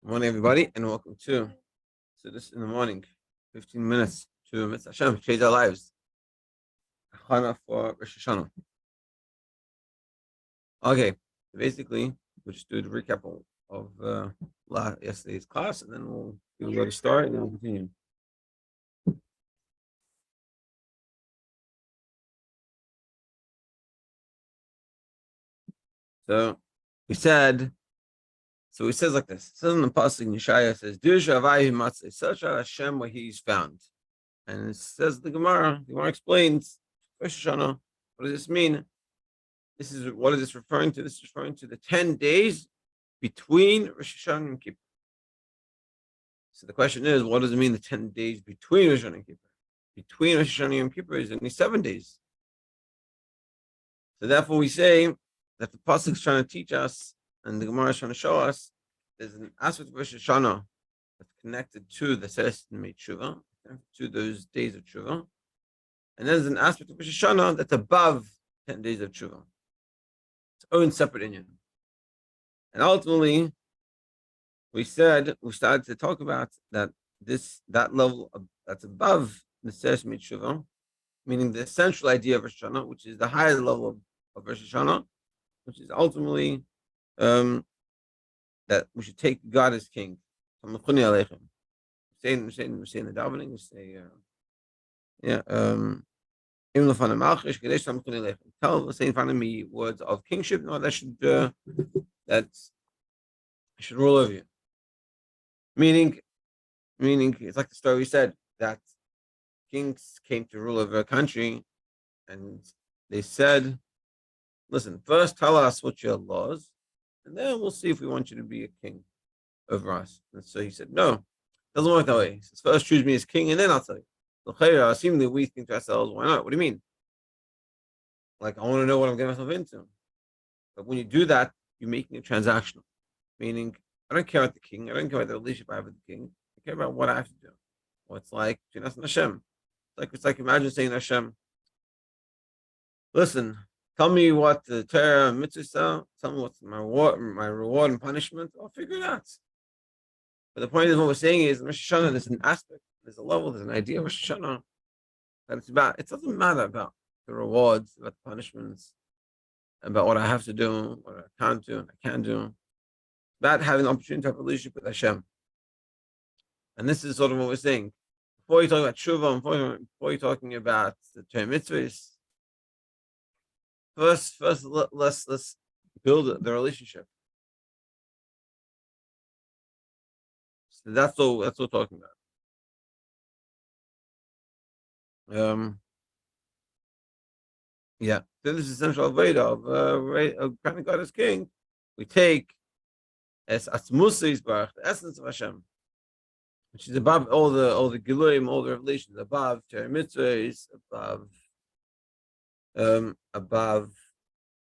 Good morning, everybody, and welcome to this in the morning, 15 minutes to Mitzvah Hashem, change our lives. Chana for Rosh Hashanah. Okay, basically, we'll just do the recap of yesterday's class, and then we'll go to start, and then we'll continue. So he says like this. It says in the pasuk in Yeshaya, it says, "Du shavai matzeh," search out Hashem where He's found, and it says the Gemara. The Gemara explains Rosh Hashanah. What does this mean? What is this referring to? This is referring to the 10 days between Rosh Hashanah and Kippur. So the question is, what does it mean, the 10 days between Rosh Hashanah and Kippur? Between Rosh Hashanah and Kippur is only 7 days. So therefore we say that the pasuk is trying to teach us, and the Gemara is trying to show us, there's an aspect of Rosh Hashanah that's connected to the Seres Mei Tshuva, to those days of Tshuva. And there's an aspect of Rosh Hashanah that's above 10 days of Tshuva. Its own separate union. And ultimately, we started to talk about that level that's above the Seres Mei Tshuva, meaning the essential idea of Rosh Hashanah, which is the higher level of Rosh Hashanah, which is ultimately that we should take God as King. We say in the davening, we say, tell us in front of me words of kingship. No, that should rule over you. Meaning, it's like the story we said that kings came to rule over a country, and they said, "Listen, first tell us what your laws, and then we'll see if we want you to be a king over us." And so he said, "No, it doesn't work that way." He says, "First choose me as king, and then I'll tell you." So seemingly we think to ourselves, "Why not? What do you mean? Like, I want to know what I'm getting myself into." But when you do that, you're making it transactional. Meaning, I don't care about the king. I don't care about the relationship I have with the king. I care about what I have to do. Well, it's like between us and Hashem. It's like imagine saying to Hashem, "Listen, tell me what the Torah and mitzvah. Tell me what's my reward and punishment. I'll figure it out." But the point is, what we're saying is, in Rosh Hashanah, there's an aspect, there's a level, there's an idea of Rosh Hashanah that it's about. It doesn't matter about the rewards, about the punishments, about what I have to do, what I can't do, I can do. It's about having the opportunity to have a relationship with Hashem. And this is sort of what we're saying. Before you're talking about Tshuva, before you're talking about the Torah mitzvahs, first, let's build the relationship. So that's all we're talking about. Yeah. So this is essential Veda of kind of God as King. We take as Atzmusa Yisbarach, the essence of Hashem, which is above all the Giluim, all the revelations, above Torah mitzvahs, above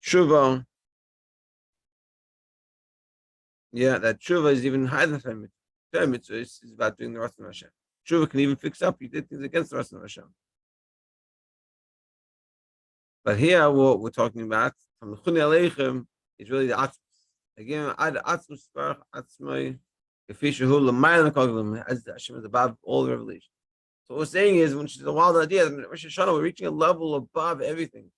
Tshuva. Yeah, that Tshuva is even higher than Torah mitzvah. Torah mitzvah is about doing the rest of Hashem. Tshuva can even fix up. You did things against the rest of Hashem. But here, what we're talking about from the Chuni Aleichem is really the Atzmus. Again, Ad Atzmus Sparach Atzmai Gefishahu L'Mayim Koglim, as Hashem is above all the revelation. So what we're saying is, which is a wild idea, in Rosh Hashanah we're reaching a level above everything.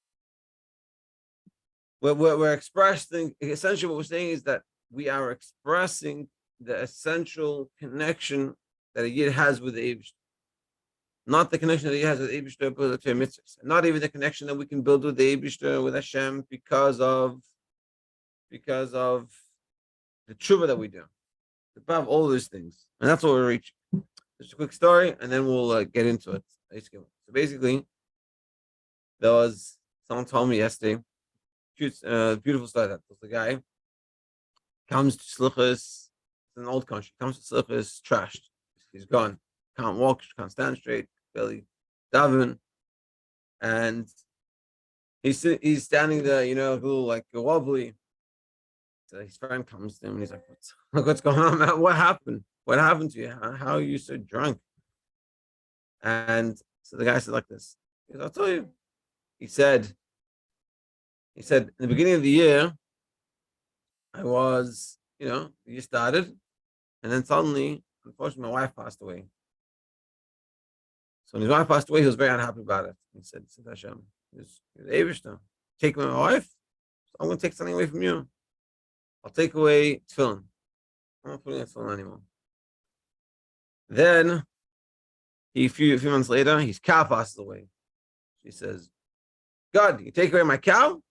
We're expressing, essentially what we're saying is that we are expressing the essential connection that a Yid has with the Eibush. Not the connection that he has with Eibush but the Torah mitzvahs. Not even the connection that we can build with the Eibush, with Hashem, because of the tshuva that we do. Above all those things. And that's what we're reaching. Just a quick story, and then we'll get into it. So basically, there was someone told me yesterday, beautiful story. That was the guy comes to Slichus, it's an old country, comes to Slichus, trashed. He's gone. Can't walk, can't stand straight, barely daven. And he's standing there, a little like wobbly. So his friend comes to him and he's like, what's going on, man? What happened? What happened to you? How are you so drunk? And so the guy said like this. He goes, I'll tell you. He said, in the beginning of the year, I was, the year started, And then suddenly, unfortunately, my wife passed away. So when his wife passed away, he was very unhappy about it. He said Hashem, take away my wife, so I'm going to take something away from you. I'll take away tefillin. I'm not putting on tefillin anymore. Then, a few months later, his cow passes away. She says, God, you take away my cow?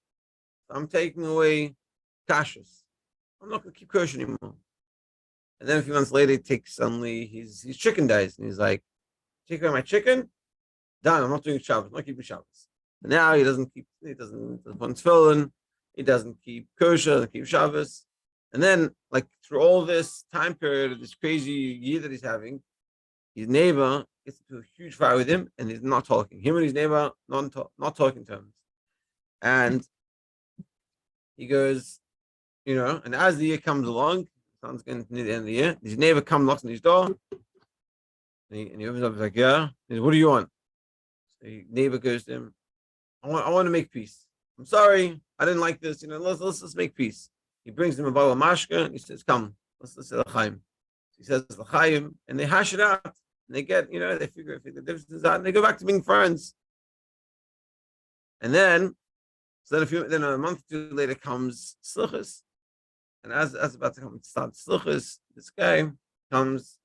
I'm taking away kashrus. I'm not going to keep kosher anymore. And then a few months later, suddenly his chicken dies. And he's like, take away my chicken? Done. I'm not doing Shabbos. I'm not keeping Shabbos. And now he doesn't put tefillin. He doesn't keep kosher, doesn't keep Shabbos. And then, like, through all this time period, this crazy year that he's having, his neighbor gets into a huge fight with him, and he's not talking. Him and his neighbor not talking terms. And he goes, and as the year comes along, sounds getting near the end of the year, his neighbor comes, knocks on his door, and he opens up, he's like, yeah. He says, what do you want? So the neighbor goes to him, I want to make peace. I'm sorry, I didn't like this. Let's make peace. He brings him a bottle of mashka, and he says, come, let's say l'chaim. He says l'chaim, and they hash it out. And they get, they figure the differences out, and they go back to being friends. And then, then a month or two later comes Slichus. And as about to come start Slichus, this guy comes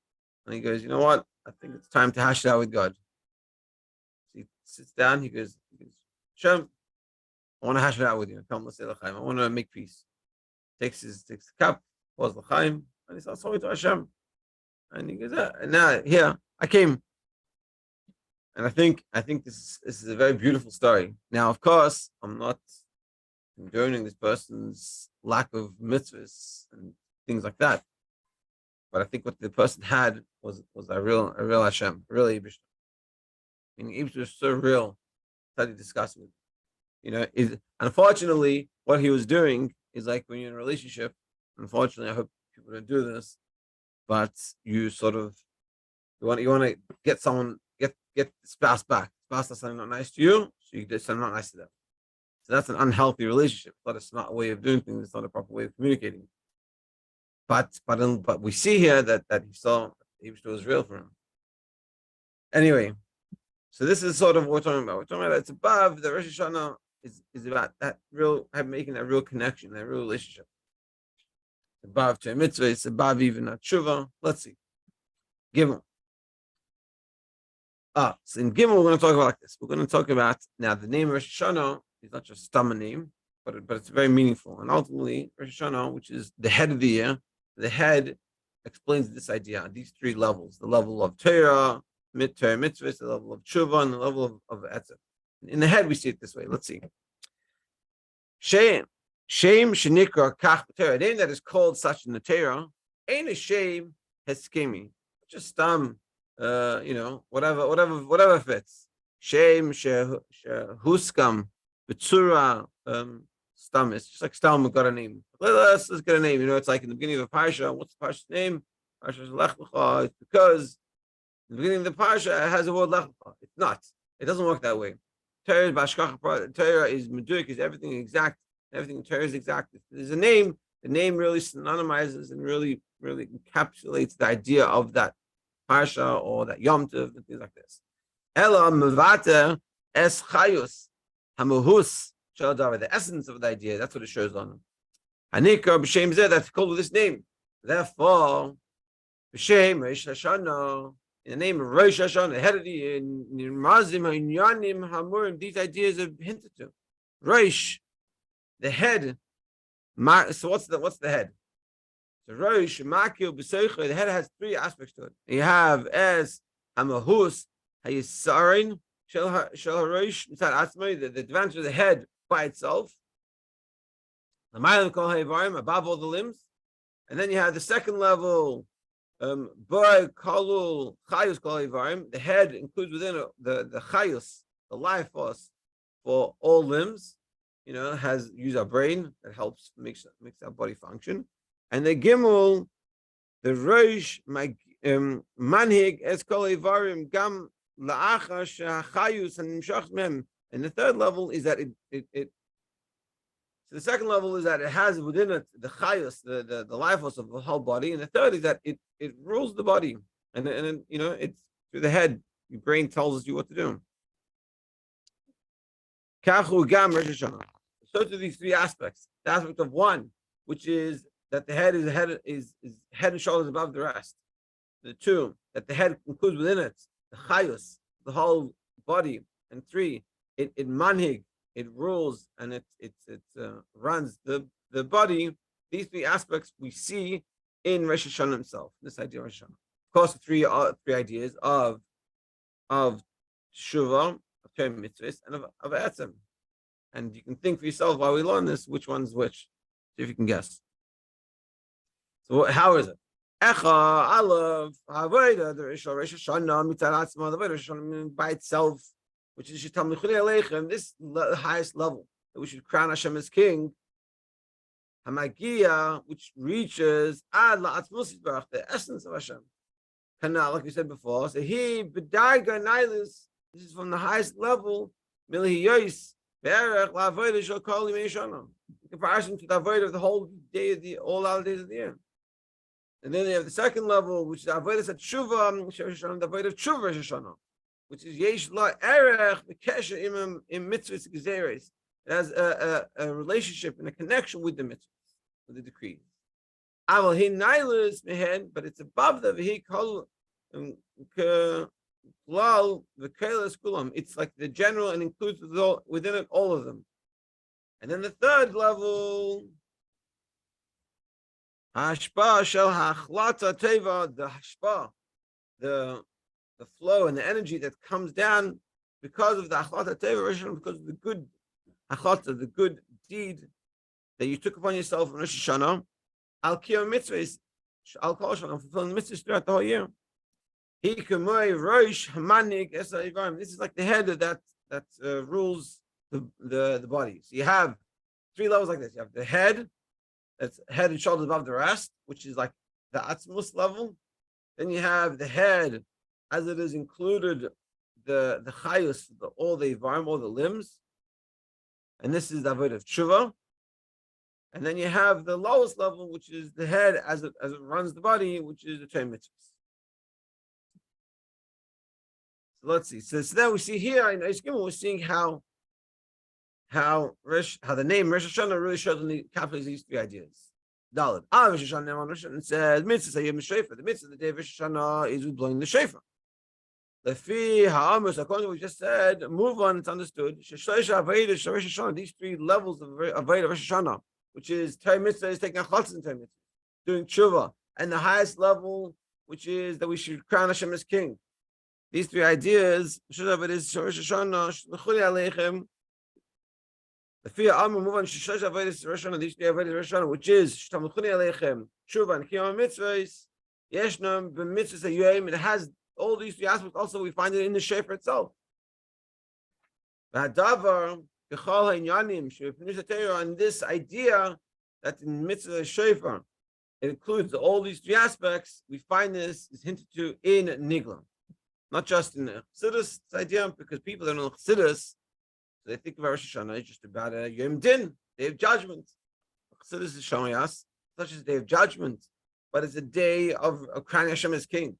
and he goes, you know what? I think it's time to hash it out with God. So he sits down, he goes, Shem, I want to hash it out with you. Come, let's say l'chaim. I want to make peace. Takes the cup, pours l'chaim, and he starts talking to Hashem. And he goes, now here, I came. And I think this is a very beautiful story. Now, of course, I'm not condoning this person's lack of mitzvahs and things like that. But I think what the person had was a real Hashem, a real Ibish. I mean, Ibish was so real that he discussed with. Unfortunately, what he was doing is like when you're in a relationship. Unfortunately, I hope people don't do this, but you sort of you want to get someone get the spouse back. Spouse does something not nice to you, so you do something not nice to them. So that's an unhealthy relationship. It's not a smart way of doing things. It's not a proper way of communicating. But we see here that he saw Hebrew was real for him. Anyway, so this is sort of what we're talking about. We're talking about it's above the Rosh Hashanah is about that making that real connection, that real relationship. It's above to a mitzvah. It's above even a tshuva. Let's see. Gimel. So in Gimel, we're going to talk about like this. We're going to talk about now the name Rosh Hashanah is not just a stomach name, but it's very meaningful. And ultimately, Rosh Hashanah, which is the head of the year, the head explains this idea on these three levels: the level of Torah, mitzvahs, the level of tshuva, and the level of etzem. In the head, we see it this way. Let's see. Shem shenikra kach b'Torah. A name that is called such in the Torah ain't a shame heskemi. Just whatever fits. Shem shehuskam b'tzura stam. It's just like stam got a name. Let's get a name. It's like in the beginning of a parsha. What's the parsha's name? Parsha's Lech Lecha. It's because in the beginning of the parsha it has the word Lech Lecha. It's not. It doesn't work that way. Torah is meduik, is everything exact. Everything in Torah is exact. If there's a name, the name really synonymizes and really encapsulates the idea of that parsha or that yom tov and things like this. Ela mevata es chayus hamuhus shel, the essence of the idea. That's what it shows on. Hanikar b'shem zeh, that's called with this name. Therefore, b'shem Rosh Hashanah, in the name of Rosh Hashanah, the head of the year, these ideas are hinted to. Rosh, the head. So what's the head? So Rosh, Makil, B'Seicha, the head has three aspects to it. You have as Hamahus, Hayisarin, Shel Rosh, the advantage of the head by itself. The Mailam Kol Ha'ivarim, above all the limbs. And then you have the second level, Boy Kalul Chayus Kol Ha'ivarim. The head includes within it the Chayus, the life force for all limbs. Has use our brain that helps makes our body function. And the Gimel, the Rosh Manhig Es Kol Ha'ivarim Gam La'achar Shachayus and Nimshach Mem. And the third level is that it So the second level is that it has within it the chayos, the life force of the whole body, and the third is that it rules the body, and then it's through the head. Your brain tells you what to do. Kachu gam Rosh Hashanah. So to these three aspects. The aspect of one, which is that the head is head and shoulders above the rest. The two, that the head includes within it the chayos, the whole body, and three, it manhig, it rules and it runs the body. These three aspects we see in Rosh Hashanah himself. This idea of Rosh Hashanah. Of course, the three ideas of Shuvah, of Torah mitzvahs, and of Etzem. And you can think for yourself while we learn this, which one's which. See if you can guess. So how is it? Echa, Aleph, Avodah, the Rosh Hashanah, Mitzvah, the Rosh Hashanah by itself, which is Shitam L'chulei Aleichem, this highest level that we should crown Hashem as King. Hamagia, which reaches Ad La'atzmus Yisbarach, the essence of Hashem. Kana, like we said before, so he B'darga Nailis, this is from the highest level, Milhi Yois, Be'erech La'avodah Shel Kol Yimei Shana, in comparison to the avodah of the whole day, all other days of the year. And then they have the second level, which is the avodah at Shuvah, the avodah of Shuvah Rosh Hashanah, which is Yesh La Erech V'Kesher Im Mitzvahs Gezeres. It has a relationship and a connection with the mitzvahs, with the decrees. Aval He Nailis Mehen, but it's above the V'Hi Kol Klal V'Kelas Kulam. It's like the general and includes within it all of them. And then the third level, Hashpa Shel Hachlata Teva, the Hashpa, the flow and the energy that comes down because of the Achlata Teva, because of the good Achlata, the good deed that you took upon yourself in Rosh Hashanah, Al Kiyam Mitzvahs, Al Kol Shalom, fulfilling the mitzvahs throughout the whole year. He Kamoi Rosh Hamanik Esa Ivarim. This is like the head of that rules the body. So you have three levels like this. You have the head, that's head and shoulders above the rest, which is like the Atzmus level. Then you have the head, as it is included the chayus, all the Ivarim, all the limbs. And this is the avodah of Tshuva. And then you have the lowest level, which is the head as it runs the body, which is the Torah mitzvahs. So let's see. So then we see here in Eish Gimel, we're seeing how the name Rosh Hashanah really shows and captures these three ideas. Daled. Rosh Hashanah says mitzvah sayim shofar. The mitzvah of the day of Rosh Hashanah is with blowing the shofar. Lefi ha'amos, according to what we just said, move on. It's understood. These three levels of avodah Rosh Hashanah, which is Torah mitzvah, is taking a chalitz in Torah mitzvah, doing tshuva, and the highest level, which is that we should crown Hashem as King. These three ideas, it is Rosh Hashanah, l'chulei aleichem. The fear Amr move on Shishaj Avodas Rosh Hashanah, these three Avodas Rosh Hashanah, which is Shtam L'chulei Aleichem, Tshuva and Kiyam Mitzvahs, Yeshnam B'Mitzvahs Hayom. It has all these three aspects. Also, we find it in the Shofar itself. V'Hadavar B'Chol Ha'inyanim She'Pnus HaTorah, and this idea that in Mitzvah Shofar it includes all these three aspects. We find this is hinted to in Nigla, not just in the Chassidus idea, because people that know Chassidus, they think of Rosh Hashanah as just about a Yom Din, day of judgment. So this is showing us such as a day of judgment, but it's a day of crowning Hashem as King,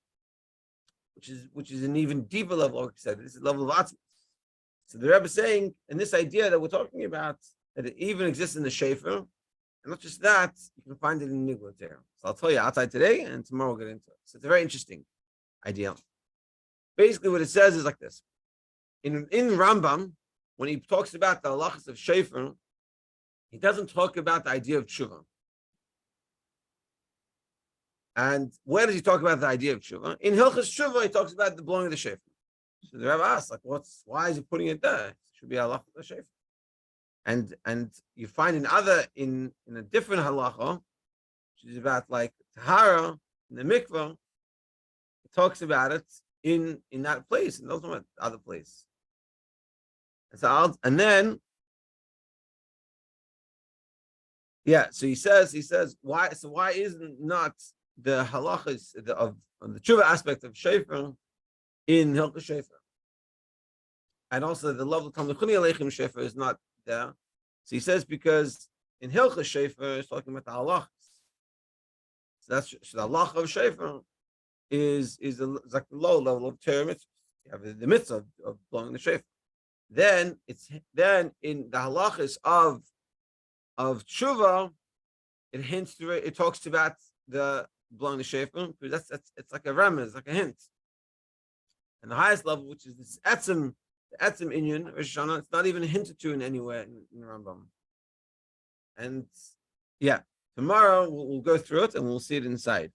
which is an even deeper level. Like I said, this is the level of Atzmus. So the Rebbe is saying, and this idea that we're talking about, that it even exists in the Shofar, and not just that, you can find it in Nigla there. So I'll tell you outside today, and tomorrow we'll get into it. So it's a very interesting idea. Basically, what it says is like this: in Rambam, when he talks about the halachas of shofar, he doesn't talk about the idea of tshuva. And where does he talk about the idea of tshuva? In Hilchas Tshuva, he talks about the blowing of the shofar. So the Rebbe asks, like, why is he putting it there? It should be halacha of the shofar. And you find in a different halacha, which is about like tahara in the mikvah, he talks about it in that place, and also not other place. And then, so he says, why isn't not the halachas of the tshuva aspect of shofar in Hilchos Shofar? And also the level of Talmud Chuni Aleichem shofar is not there. So he says because In Hilchas Shofar is talking about the halachas. So the halacha of Shofar is like the low level of Torah mitzvah. You have the mitzvah of blowing the shofar. Then in the halachas of tshuva, it hints to it. It talks about the blowing the shofar because that's it's like a remez, like a hint. And the highest level, which is this the etzim inyan Rosh Hashanah, it's not even hinted to in anywhere in the Rambam. And yeah, tomorrow we'll go through it and we'll see it inside.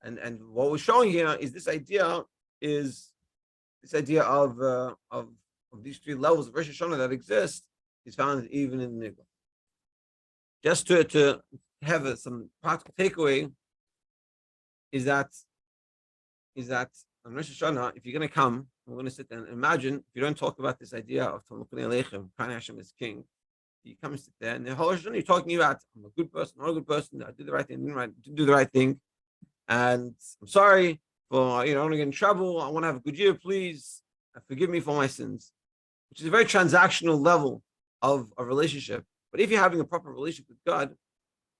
And what we're showing here is this idea of these three levels of Rosh Hashanah that exist is found even in the Nigla. Just to have some practical takeaway is that on Rosh Hashanah, if you're going to come, we're going to sit there and imagine if you don't talk about this idea of Talmud Aleichem, Khan Hashem is king, you come and sit there and the whole Hashanah you're talking about I'm a good person, not a good person, I did the right thing, didn't do the right thing, and I'm sorry for I don't want to get in trouble. I want to have a good year, please forgive me for my sins, which is a very transactional level of a relationship. But if you're having a proper relationship with God,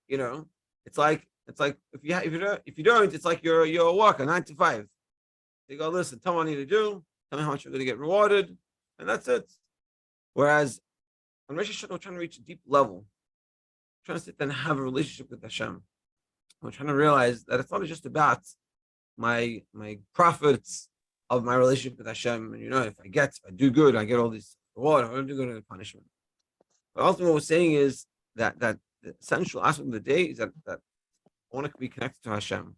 it's like if you don't, it's like you're a worker 9 to 5. You go, listen, tell me what I need to do, tell me how much I'm going to get rewarded, and that's it. Whereas on Rosh Hashanah, we're trying to reach a deep level, we're trying to sit there and have a relationship with Hashem. We're trying to realize that it's not just about my profits of my relationship with Hashem. And if I do good, I get all this reward. If I don't do good, I get punishment. But ultimately, what we're saying is that the essential aspect of the day is that I want to be connected to Hashem.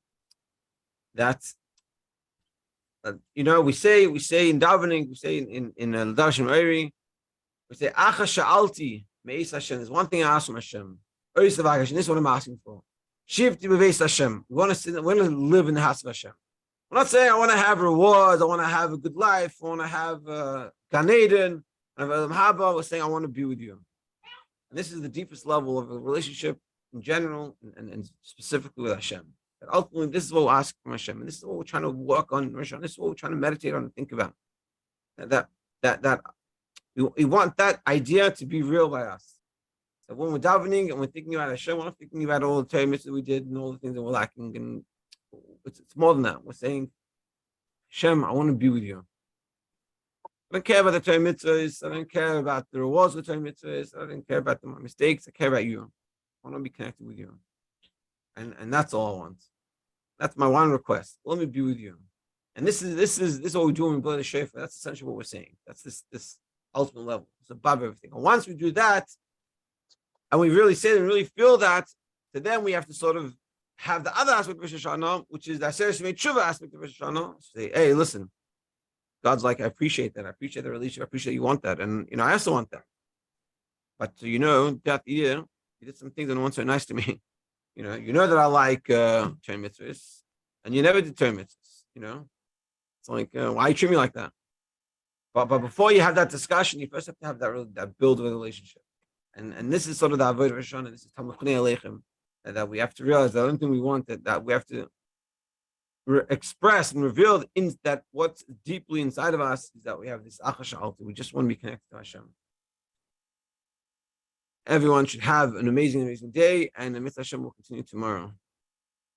We say in davening, we say in L'Darshan Meiri, we say Acha Sha'alti Me'is Hashem. There's one thing I ask from Hashem. This is what I'm asking for. Shivti Be'is Hashem. We want to live in the house of Hashem. We're not saying I want to have rewards, I want to have a good life, I want to have Gan Eden, we're saying I want to be with you. And this is the deepest level of a relationship in general and specifically with Hashem. And ultimately, this is what we ask from Hashem, and this is what we're trying to work on. This is what we're trying to meditate on and think about. That we want that idea to be real by us. So when we're davening and we're thinking about Hashem, we're not thinking about all the Torah mitzvahs we did and all the things that we're lacking. And it's more than that. We're saying, Hashem, I want to be with you. I don't care about the Torah mitzvahs. I don't care about the rewards of the Torah mitzvahs. I don't care about my mistakes. I care about you. I want to be connected with you. And that's all I want. That's my one request. Let me be with you. And this is what we do when we blow the shofar. That's essentially what we're saying. That's this ultimate level. It's above everything. And once we do that, and we really say it and really feel that, so then we have to sort of have the other aspect of Rosh Hashanah, which is the Aseret Shemei Tshuva aspect of Rosh Hashanah. Say, hey, listen, God's like, I appreciate that. I appreciate the relationship. I appreciate you want that. And, I also want that. But, that year, you did some things that weren't so nice to me. You know that I like Torah mitzvahs, and you never did Torah mitzvahs. It's like, why you treat me like that? But before you have that discussion, you first have to have that build of a relationship. And this is sort of the avodah Rosh Hashanah. This is Talmud Aleichem, that we have to realize the only thing we want that we have to express and reveal in that what's deeply inside of us is that we have this Acha Sha'alti. We just want to be connected to Hashem. Everyone should have an amazing, amazing day, and the Mitzvah Hashem will continue tomorrow.